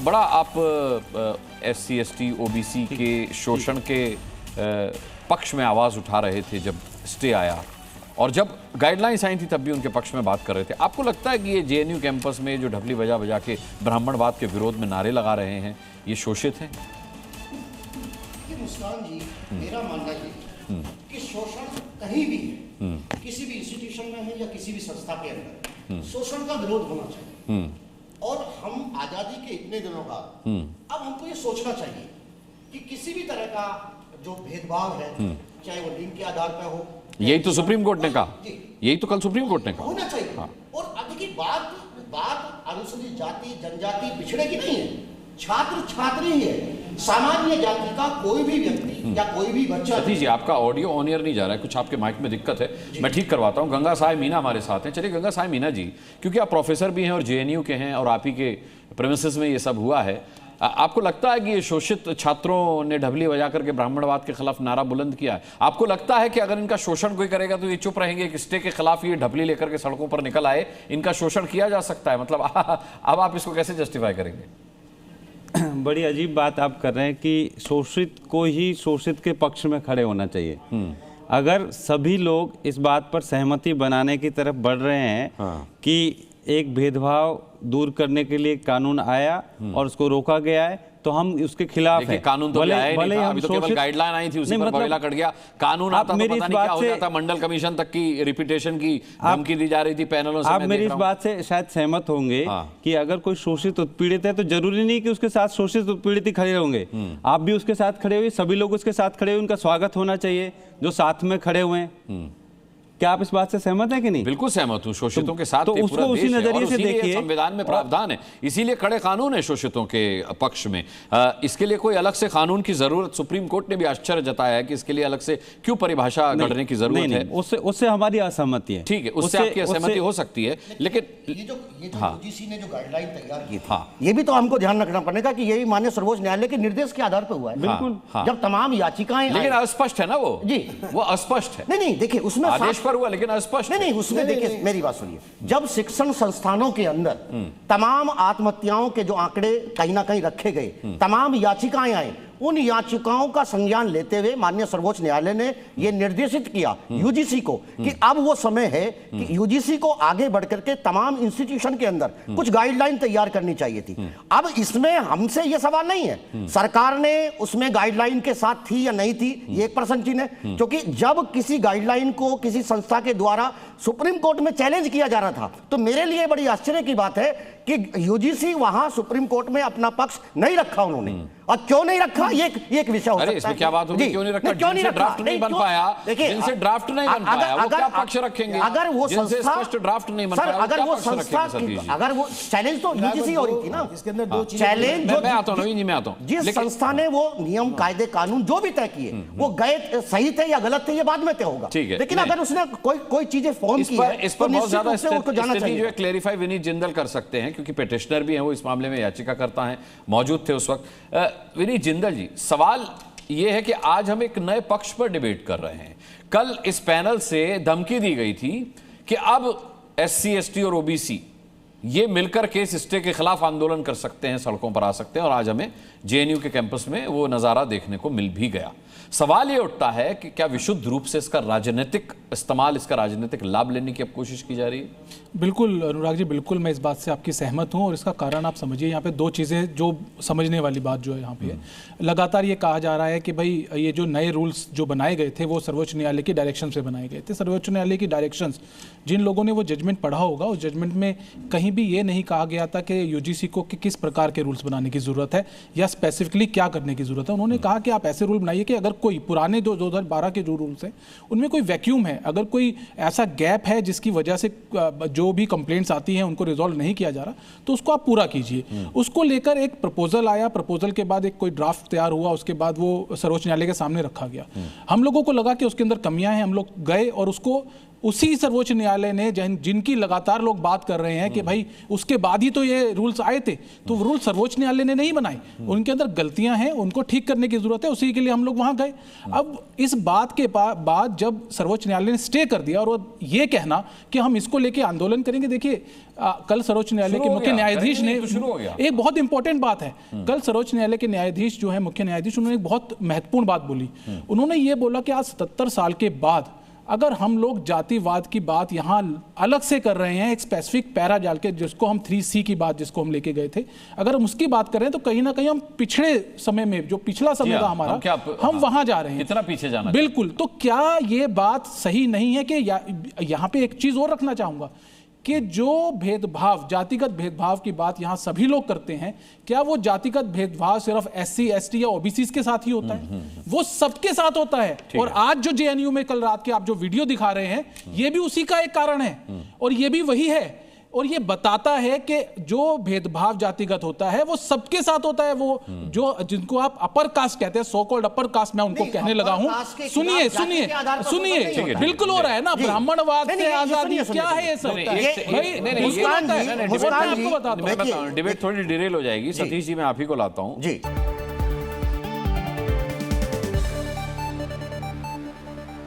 बड़ा आप SC ST OBC के शोषण के पक्ष में आवाज़ उठा रहे थे जब स्टे आया, और जब गाइडलाइंस आई थी तब भी उनके पक्ष में बात कर रहे थे। आपको लगता है कि ये JNU कैंपस में जो ढपली बजा बजा के ब्राह्मणवाद के विरोध में नारे लगा रहे हैं, ये शोषित हैं? मुस्कान जी, मेरा मानना ये कि शोषण कहीं भी है, किसी भी इंस्टीट्यूशन में है या किसी भी संस्था के अंदर, शोषण का विरोध होना चाहिए। और हम आजादी के इतने दिनों बाद अब हमको ये सोचना चाहिए कि किसी भी तरह का जो भेदभाव है, चाहे वो लिंग के आधार पर हो, यही तो सुप्रीम कोर्ट ने कहा, यही तो कल सुप्रीम कोर्ट ने कहा होना चाहिए। हाँ। और अब की बात अनुसूचित जाति जनजाति पिछड़े की नहीं है, छात्र छात्री ही है, सामान्य जाति का कोई भी व्यक्ति या कोई भी बच्चा। सतीश जी, आपका ऑडियो ऑन एयर नहीं जा रहा है, कुछ आपके माइक में दिक्कत है, मैं ठीक करवाता हूँ। गंगा साय मीना हमारे साथ हैं। चलिए गंगा साय मीना जी, क्योंकि आप प्रोफेसर भी हैं और JNU के हैं और आप ही के प्रेमिसेस में ये सब हुआ है, आपको लगता है कि ये शोषित छात्रों ने ढबली बजा करके ब्राह्मणवाद के खिलाफ नारा बुलंद किया है? आपको लगता है कि अगर इनका शोषण कोई करेगा तो ये चुप रहेंगे, कि स्टे के खिलाफ ये ढबली लेकर के सड़कों पर निकल आए, इनका शोषण किया जा सकता है? मतलब अब आप इसको कैसे जस्टिफाई करेंगे? बड़ी अजीब बात आप कर रहे हैं कि शोषित को ही शोषित के पक्ष में खड़े होना चाहिए। अगर सभी लोग इस बात पर सहमति बनाने की तरफ बढ़ रहे हैं कि एक भेदभाव दूर करने के लिए कानून आया और उसको रोका गया है, तो हम उसके खिलाफ हैं। कानून तो आया नहीं था, अभी तो केवल गाइडलाइन आई थी, उसी पर बवेला कट गया। कानून आता तो पता नहीं क्या हो जाता, मंडल कमीशन तक की रिपीटेशन की धमकी दी जा रही थी पैनलों से। आप मेरी इस बात से शायद सहमत होंगे कि अगर कोई शोषित उत्पीड़ित है तो जरूरी नहीं कि उसके साथ शोषित उत्पीड़ित ही खड़े होंगे, आप भी उसके साथ खड़े हुए, सभी लोग उसके साथ खड़े हुए, उनका स्वागत होना चाहिए जो साथ में खड़े हुए हैं। क्या आप इस बात से सहमत हैं कि नहीं? बिल्कुल सहमत हूं, शोषितों के साथ तो उसको उसी नजरिए से देखिए। संविधान में प्रावधान है, इसीलिए कड़े कानून है शोषितों के पक्ष में। इसके लिए कोई अलग से कानून की जरूरत, सुप्रीम कोर्ट ने भी आश्चर्य जताया है कि इसके लिए अलग से क्यों परिभाषा गढ़ने की जरूरत है। उससे हमारी असहमति है। ठीक है, उससे आपकी असहमति हो सकती है, लेकिन ये जो UGC ने जो गाइडलाइन तैयार की थी, ये भी तो हमको ध्यान रखना पड़ेगा कि यही माननीय सर्वोच्च न्यायालय के निर्देश के आधार पर हुआ है। बिल्कुल, जब तमाम याचिकाएं, लेकिन अस्पष्ट है ना वो जी, वो अस्पष्ट है। नहीं देखिए, उसमें आदेश पर हुआ लेकिन अस्पष्ट नहीं, उसमें देखिए मेरी बात सुनिए, जब शिक्षण संस्थानों के अंदर तमाम आत्महत्याओं के जो आंकड़े कहीं ना कहीं रखे गए, तमाम याचिकाएं आई, उन याचिकाओं का संज्ञान लेते हुए माननीय सर्वोच्च न्यायालय ने यह निर्देशित किया UGC को कि अब वो समय है कि UGC को आगे बढ़कर के तमाम इंस्टीट्यूशन के अंदर कुछ गाइडलाइन तैयार करनी चाहिए थी। अब इसमें हमसे यह सवाल नहीं है सरकार ने उसमें गाइडलाइन के साथ थी या नहीं थी, ये एक प्रश्न चिन्ह है, क्योंकि जब किसी गाइडलाइन को किसी संस्था के द्वारा सुप्रीम कोर्ट में चैलेंज किया जा रहा था, तो मेरे लिए बड़ी आश्चर्य की बात है कि UGC वहां सुप्रीम कोर्ट में अपना पक्ष नहीं रखा उन्होंने। और क्यों नहीं रखा, ये एक विषय हो सकता है। इसमें क्या बात होगी, क्यों नहीं रखा? क्यों नहीं रखा? ड्राफ्ट नहीं बन पाया, जिनसे ड्राफ्ट नहीं बन पाया, वो क्या पक्ष रखेंगे? अगर वो संस्था स्पष्ट ड्राफ्ट नहीं बन पाया, अगर वो संस्था, अगर वो चैलेंज तो UGC हो रही थी ना, इसके अंदर दो चैलेंज जो मैं आता हूं, मैं आता हूं, जिस संस्था ने वो नियम कायदे कानून जो भी तय किए वो गए सही थे या गलत थे, ये बाद में तय होगा। लेकिन अगर उसने कोई चीजें फॉर्म की है, इस पर बहुत ज्यादा स्थिति जो है क्लेरिफाई विनीत जिंदल कर सकते हैं, क्योंकि पिटिशनर भी हैं, वो इस मामले में याचिकाकर्ता हैं, मौजूद थे उस वक्त। विनीत जिंदल जी, सवाल ये है कि आज हम एक नए पक्ष पर डिबेट कर रहे हैं। कल इस पैनल से धमकी दी गई थी कि अब SC ST और OBC ये मिलकर के स्टे के खिलाफ आंदोलन कर सकते हैं, सड़कों पर आ सकते हैं, और आज हमें JNU के कैंपस में वो नज़ारा देखने को मिल भी गया। सवाल ये उठता है कि क्या विशुद्ध रूप से इसका राजनीतिक इस्तेमाल, इसका राजनीतिक लाभ लेने की अब कोशिश की जा रही है? बिल्कुल अनुराग जी, बिल्कुल मैं इस बात से आपकी सहमत हूं, और इसका कारण आप समझिए, यहाँ पे दो चीज़ें जो समझने वाली बात जो है यहाँ पे है, लगातार ये कहा जा रहा है कि भाई ये जो नए रूल्स जो बनाए गए थे वो सर्वोच्च न्यायालय की डायरेक्शन से बनाए गए थे। सर्वोच्च न्यायालय की डायरेक्शंस, जिन लोगों ने वो जजमेंट पढ़ा होगा, उस जजमेंट में कहीं भी ये नहीं कहा गया था कि UGC को कि किस प्रकार के रूल्स बनाने की ज़रूरत है या स्पेसिफिकली क्या करने की ज़रूरत है। उन्होंने कहा कि आप ऐसे रूल बनाइए कि अगर कोई पुराने जो 2012 के जो रूल्स हैं उनमें कोई वैक्यूम है, अगर कोई ऐसा गैप है जिसकी वजह से जो भी कंप्लेंट्स आती हैं उनको रिजॉल्व नहीं किया जा रहा, तो उसको आप पूरा कीजिए। उसको लेकर एक प्रपोजल आया, प्रपोजल के बाद एक कोई ड्राफ्ट तैयार हुआ, उसके बाद वो सर्वोच्च न्यायालय के सामने रखा गया। हम लोगों को लगा कि उसके अंदर कमियां हैं, हम लोग गए और उसको उसी सर्वोच्च न्यायालय ने जिनकी लगातार लोग बात कर रहे हैं कि भाई उसके बाद ही तो ये रूल्स आए थे, तो वो रूल सर्वोच्च न्यायालय ने नहीं बनाए, उनके अंदर गलतियां हैं, उनको ठीक करने की जरूरत है, उसी के लिए हम लोग वहां गए। अब इस बात के बाद जब सर्वोच्च न्यायालय ने स्टे कर दिया और ये कहना कि हम इसको लेके आंदोलन करेंगे, देखिए कल सर्वोच्च न्यायालय के मुख्य न्यायाधीश ने एक बहुत इंपॉर्टेंट बात है, कल सर्वोच्च न्यायालय के न्यायाधीश जो है मुख्य न्यायाधीश, उन्होंने एक बहुत महत्वपूर्ण बात बोली। उन्होंने ये बोला कि आज 77 साल के बाद अगर हम लोग जातिवाद की बात यहाँ अलग से कर रहे हैं, एक स्पेसिफिक पैरा डाल के, जिसको हम 3C की बात जिसको हम लेके गए थे, अगर हम उसकी बात कर रहे हैं तो कहीं ना कहीं हम पिछड़े समय में, जो पिछला समय था हमारा, हम वहां जा रहे हैं। कितना पीछे जाना? बिल्कुल। तो क्या ये बात सही नहीं है कि यहाँ पे एक चीज और रखना चाहूंगा कि जो भेदभाव, जातिगत भेदभाव की बात यहां सभी लोग करते हैं, क्या वो जातिगत भेदभाव सिर्फ SC ST या OBC के साथ ही होता है? वो सबके साथ होता है। और आज जो JNU में कल रात के आप जो वीडियो दिखा रहे हैं, ये भी उसी का एक कारण है और ये भी वही है। और ये बताता है कि जो भेदभाव जातिगत होता है वो सबके साथ होता है। वो जो जिनको आप अपर कास्ट कहते हैं, सो कॉल्ड अपर कास्ट, मैं उनको कहने लगा हूं, सुनिए सुनिए सुनिए, बिल्कुल हो रहा है ना ब्राह्मणवाद से आजादी, क्या है ये सब? डिबेट थोड़ी डिरेल हो जाएगी। सतीश जी, मैं आप ही को लाता हूं।